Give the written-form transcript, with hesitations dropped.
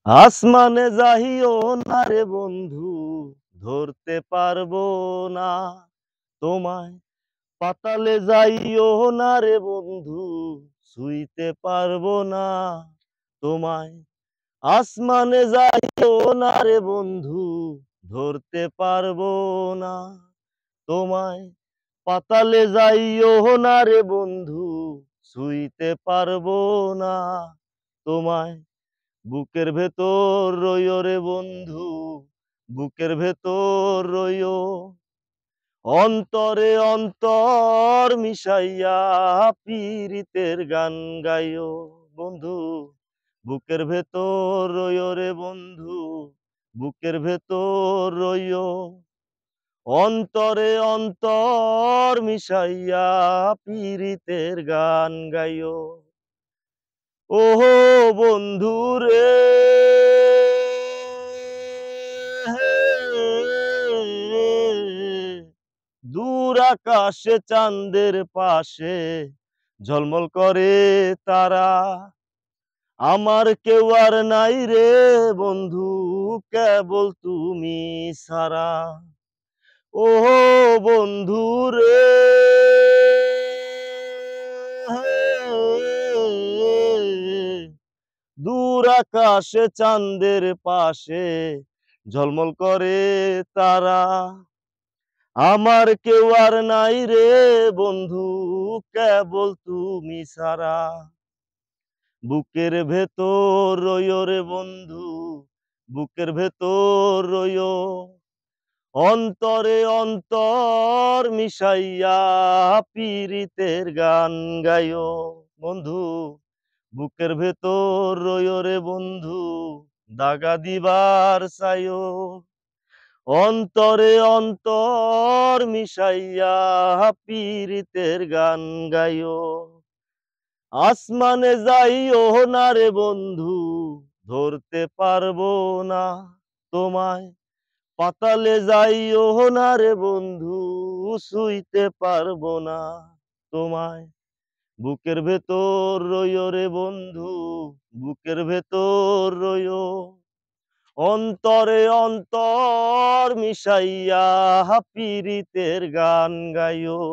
আসমানে যাইও না রে বন্ধু, ধরতে পারবো না তোমায়। পাতালে যাইও না রে বন্ধু, ছুঁইতে পারবো না তোমায়। আসমানে যাইও না রে বন্ধু, ধরতে পারবো না তোমায়। পাতালে যাইও না রে বন্ধু, ছুঁইতে পারবো না তোমায়। বুকের ভেতর রইও রে বন্ধু, বুকের ভেতর রইও। অন্তরে অন্তর মিশাইয়া পীরিতের গান গাইও বন্ধু। বুকের ভেতর রইও রে বন্ধু, বুকের ভেতর রইও। অন্তরে অন্তর মিশাইয়া পীরিতের গান গাইও। ওহো বন্ধু রে, দূর আকাশে চাঁদের পাশে ঝলমল করে তারা। আমার কেউ আর নাই রে বন্ধু, কেবল তুমি ছাড়া। ও বন্ধু রে, দূর আকাশে চাঁদের পাশে ঝলমল করে তারা। আমার কেউ আর নাই রে বন্ধু, কেবল তুমি ছাড়া। বুকের ভেতর রইও রে বন্ধু, বুকের ভেতর রইও। অন্তরে অন্তর মিশাইয়া পীরিতের গান গাইও বন্ধু। বুকের ভেতর রইও রে বন্ধু, দাগা দিবার চাইও। অন্তরে অন্তর মিশাইয়া পীরিতের গান গাইও। আসমানে যাইও না রে বন্ধু, ধরতে পারবো না তোমায়। পাতালে যাইও না রে বন্ধু, ছুঁইতে পারবো না তোমায়। বুকের ভেতর রইও রে বন্ধু, বুকের ভেতর রইও। অন্তরে অন্তর মিশাইয়া পীরিতের গান গাইও।